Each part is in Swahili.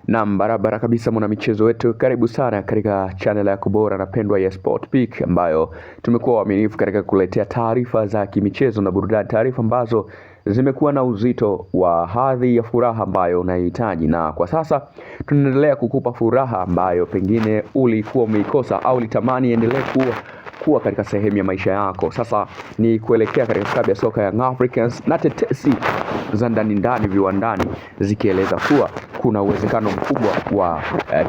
Naam, barabara kabisa mwana michezo wetu, karibu sana katika channel yako bora na pendwa ya Sport Peak, ambayo tumekuwa waaminifu katika kuletea taarifa za kimichezo na burudani, taarifa ambazo zimekuwa na uzito wa hadhi ya furaha ambayo unahitaji, na kwa sasa tunaendelea kukupa furaha ambayo pengine ulikuwa umeikosa au ulitamani endelee kuwa katika sehemu ya maisha yako. Sasa ni kuelekea katika klabu ya soka ya Young Africans na tetesi za ndani viwandani zikieleza kuwa kuna uwezekano mkubwa wa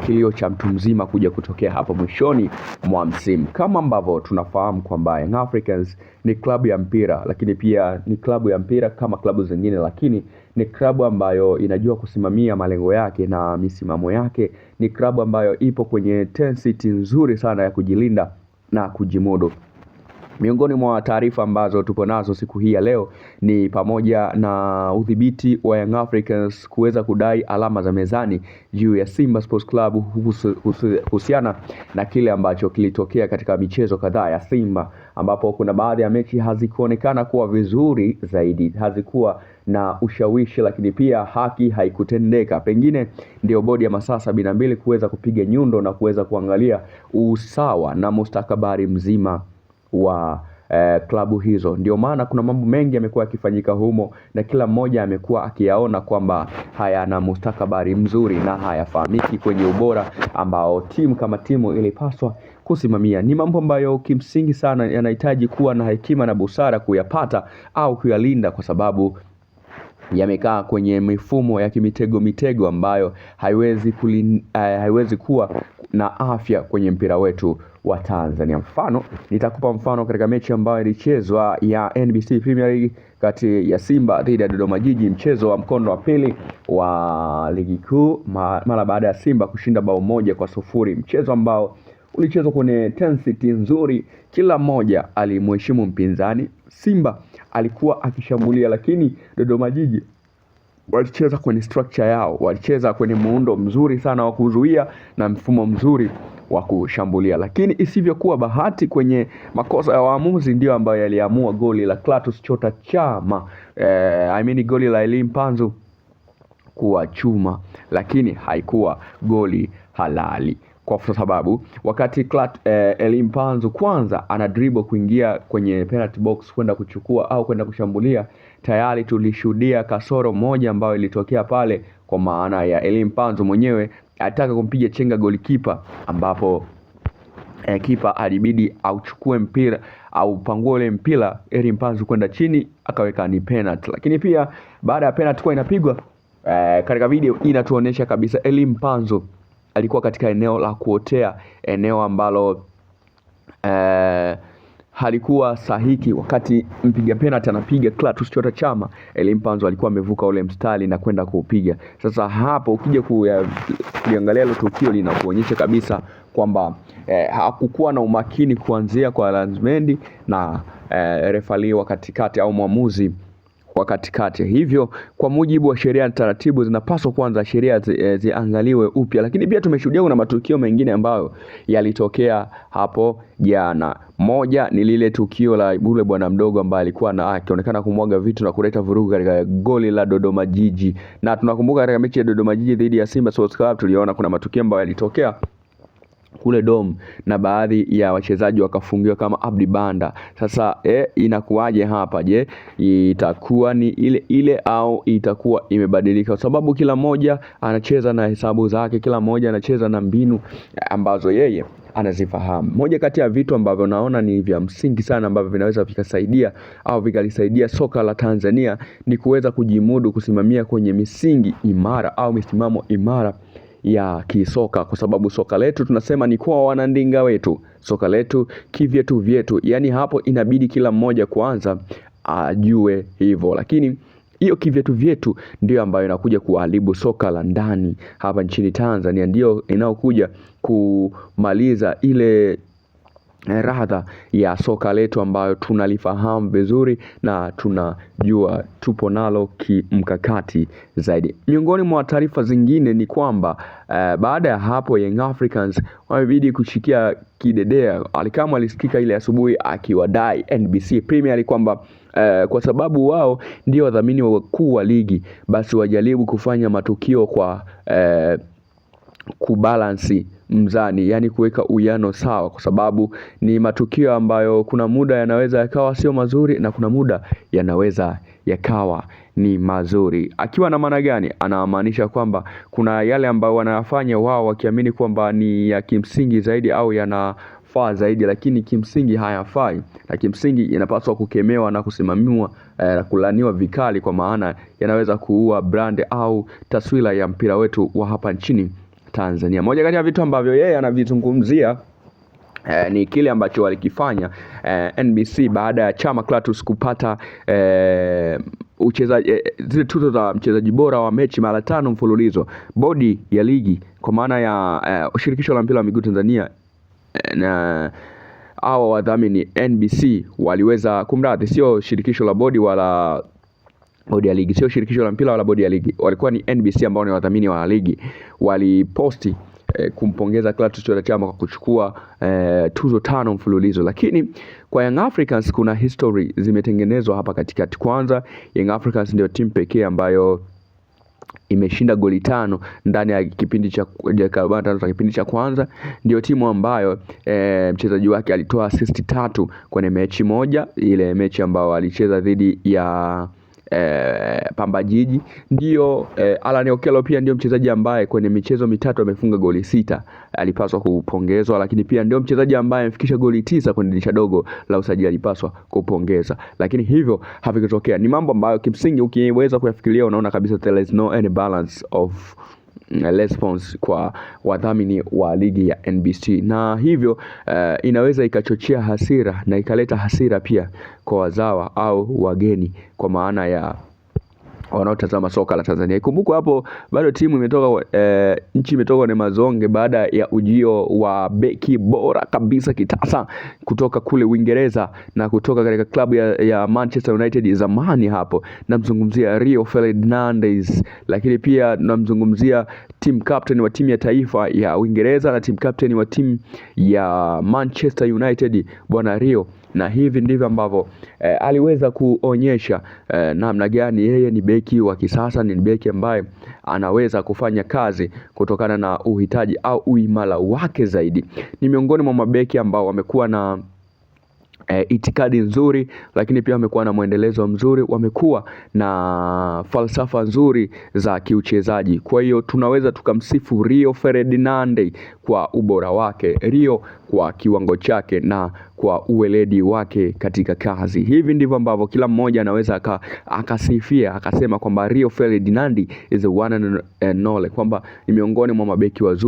kilio cha mtu mzima kuja kutokea hapo mwishoni mwa msimu. Kama ambavyo tunafahamu kwamba Young Africans ni klabu ya mpira, lakini pia ni klabu ya mpira kama klabu zingine, lakini ni klabu ambayo inajua kusimamia malengo yake na misimamo yake. Ni klabu ambayo ipo kwenye intensity nzuri sana ya kujilinda na kujimudu. Miongoni mwa taarifa ambazo tupo nazo siku hii ya leo ni pamoja na udhibiti wa Young Africans kuweza kudai alama za mezani juu ya Simba Sports Club kuhusiana na kile ambacho kilitokea katika michezo kadhaa ya Simba, ambapo kuna baadhi ya mechi hazikuonekana kuwa vizuri zaidi, hazikuwa na ushawishi, lakini pia haki haikutendeka. Pengine ndio bodi ya masaa 72 kuweza kupiga nyundo na kuweza kuangalia usawa na mustakabali mzima wa klabu hizo. Ndio maana kuna mambo mengi yamekuwa yakifanyika humo na kila mmoja amekuwa akiyaona kwamba hayana mustakabali mzuri na hayafahamiki kwenye ubora ambao timu kama timu ilipaswa kusimamia. Ni mambo ambayo kimsingi sana yanahitaji kuwa na hekima na busara kuyapata au kuyalinda, kwa sababu yamekaa kwenye mifumo ya mitego ambayo haiwezi kuwa na afya kwenye mpira wetu wa Tanzania. Nitakupa mfano katika mechi ambayo ilichezwa ya NBC Premier League kati ya Simba dhidi ya Dodoma Jiji, mchezo wa mkondo wa pili wa ligi kuu, mara baada ya Simba kushinda 1-0, mchezo ambao ulichezwa kwenye intensity nzuri, kila mmoja alimheshimu mpinzani. Simba alikuwa akishambulia, lakini Dodoma Jiji walicheza kwenye structure yao, walicheza kwenye muundo mzuri sana wa kuzuia na mfumo mzuri wa kushambulia, lakini isivyokuwa bahati kwenye makosa ya waamuzi ndio ambayo yaliamua goli la Clatous Chota Chama, goli la Elie Mpanzu kuwa chuma, lakini haikuwa goli halali, kwa sababu wakati Elie Mpanzu kwanza ana dribble kuingia kwenye penalty box kwenda kuchukua au kwenda kushambulia, tayari tulishuhudia kasoro moja ambayo ilitokea pale, kwa maana ya Elie Mpanzu mwenyewe alitaka kumpiga chenga golikipa, ambapo kipa alibidi auchukue mpira au pangue ule mpira Elie Mpanzu kwenda chini, akaweka ni penalty. Lakini pia baada ya penalty kwa inapigwa, katika video inatuonesha kabisa Elie Mpanzu alikuwa katika eneo la kuotea, eneo ambalo halikuwa sahihi. Wakati mpiga penalty anapiga Clatous Chota Chama, Elie Mpanzu alikuwa amevuka ule mstari na kwenda kuupiga. Sasa hapo ukija kuangalia ile tukio linakuonyesha kabisa kwamba hakukuwa na umakini kuanzia kwa Lanzmendi na refali wa katikati au mwamuzi wa katikati. Hivyo kwa mujibu wa sheria na taratibu zinapaswa kwanza sheria ziangaliwe upya. Lakini pia tumeshuhudia kuna matukio mengine ambayo yalitokea hapo jana. Moja ni lile tukio la yule bwana mdogo ambaye alikuwa akionekana kumwaga vitu na kuleta vurugu katika goli la Dodoma Jiji, na tunakumbuka katika mechi ya Dodoma Jiji dhidi ya Simba Sports Club tuliona kuna matukio ambayo yalitokea kule Dom na baadhi ya wachezaji wakafungiwa kama Abdi Banda. Sasa inakuwaje hapa? Je, itakuwa ni ile au itakuwa imebadilika? Kwa sababu kila mmoja anacheza na hesabu zake, kila mmoja anacheza na mbinu ambazo yeye anazifahamu. Moja kati ya vitu ambavyo naona ni vya msingi sana ambavyo vinaweza vikasaidia au vikalisaidia soka la Tanzania ni kuweza kujimudu, kusimamia kwenye misingi imara au misimamo imara ya kisoka, kwa sababu soka letu tunasema ni kwa wanandinga wetu, soka letu kivyetu. Yani hapo inabidi kila mmoja kwanza ajue hivyo, lakini hiyo kivyetu ndio ambayo inakuja kuharibu soka la ndani hapa nchini Tanzania, ndio inaokuja kumaliza ile radha ya soka letu ambayo tunalifahamu vizuri na tunajua tupo nalo kimkakati zaidi. Miongoni mwa taarifa zingine ni kwamba baada ya hapo Young Africans wamebidi kushikia kidedea. Alikama alisikika ile asubuhi akiwadai NBC Premier League kwamba kwa sababu wao ndio wadhamini wakuu wa ligi, basi wajaribu kufanya matukio kwa kubalansi mzani, yani kuweka uwiano sawa, kwa sababu ni matukio ambayo kuna muda yanaweza yakawa sio mazuri na kuna muda yanaweza yakawa ni mazuri. Akiwa na maana gani? Anamaanisha kwamba kuna yale ambayo wanayafanya wao wakiamini kwamba ni ya kimsingi zaidi au yanafaa zaidi, lakini kimsingi hayafai, na kimsingi inapaswa kukemewa na kusimamiwa na kulaniwa vikali, kwa maana yanaweza kuua brand au taswira ya mpira wetu wa hapa nchini Tanzania. Moja kati ya vitu ambavyo yeye anavizungumzia ni kile ambacho walikifanya NBC baada ya Chama Clatous kupata zile tuzo za mchezaji bora wa mechi mara 5 mfululizo. Bodi ya ligi kwa maana ya shirikisho la mpira wa miguu Tanzania na hawa wadhamini NBC waliweza kumradhi, sio shirikisho la bodi wala bodi ya ligi, sio shirikisho la mpira wala bodi ya ligi, walikuwa ni NBC ambao ni wadhamini wa ligi. Waliposti kumpongeza Clatous Chama kwa kuchukua tuzo 5 mfululizo. Lakini kwa Young Africans kuna history zimetengenezwa hapa katikati. Kwanza, Young Africans ndio timu pekee ambayo imeshinda goli 5 ndani ya kipindi cha dakika 45 za kipindi cha kwanza. Ndio timu ambayo mchezaji wake alitoa assist 3 kwenye mechi moja, ile mechi ambayo alicheza dhidi ya Pamba Jiji. Ndio Alan Okello pia ndio mchezaji ambaye kwenye michezo mitatu amefunga goli 6, alipaswa kupongezwa. Lakini pia ndio mchezaji ambaye amefikisha goli 9 kwenye dirisha dogo la usajili, alipaswa kupongeza. Lakini hivyo havikutokea. Ni mambo ambayo kimsingi ukiweza kuyafikiria unaona kabisa there is no any balance of response kwa wadhamini wa ligi ya NBC, na hivyo inaweza ikachochea hasira na ikaleta hasira pia kwa wazawa au wageni, kwa maana ya wanaotazama soka la Tanzania. Ikumbuke hapo bado timu imetoka nchi imetoka na mazonge baada ya ujio wa beki bora kabisa kitasa kutoka kule Uingereza na kutoka katika klabu ya Manchester United zamani. Hapo namzungumzia Rio Ferdinand, lakini pia namzungumzia team captain wa timu ya taifa ya Uingereza na team captain wa timu ya Manchester United bwana Rio. Na hivi ndivyo ambavyo aliweza kuonyesha namna gani yeye ni beki wa kisasa, ni beki ambaye anaweza kufanya kazi kutokana na uhitaji au uimara wake zaidi. Ni miongoni mwa mabeki ambao wamekuwa na itikadi nzuri, lakini pia wamekuwa na mwendelezo mzuri, wamekuwa na falsafa nzuri za kiuchezaji. Kwa hiyo tunaweza tukamsifu Rio Ferdinand kwa ubora wake, Rio kwa kiwango chake na kwa uweledi wake katika kazi. Hivi ndivyo ambavyo kila mmoja anaweza akasifia akasema kwamba Rio Ferdinand is the one and only, kwamba ni miongoni mwa mabeki wazuri.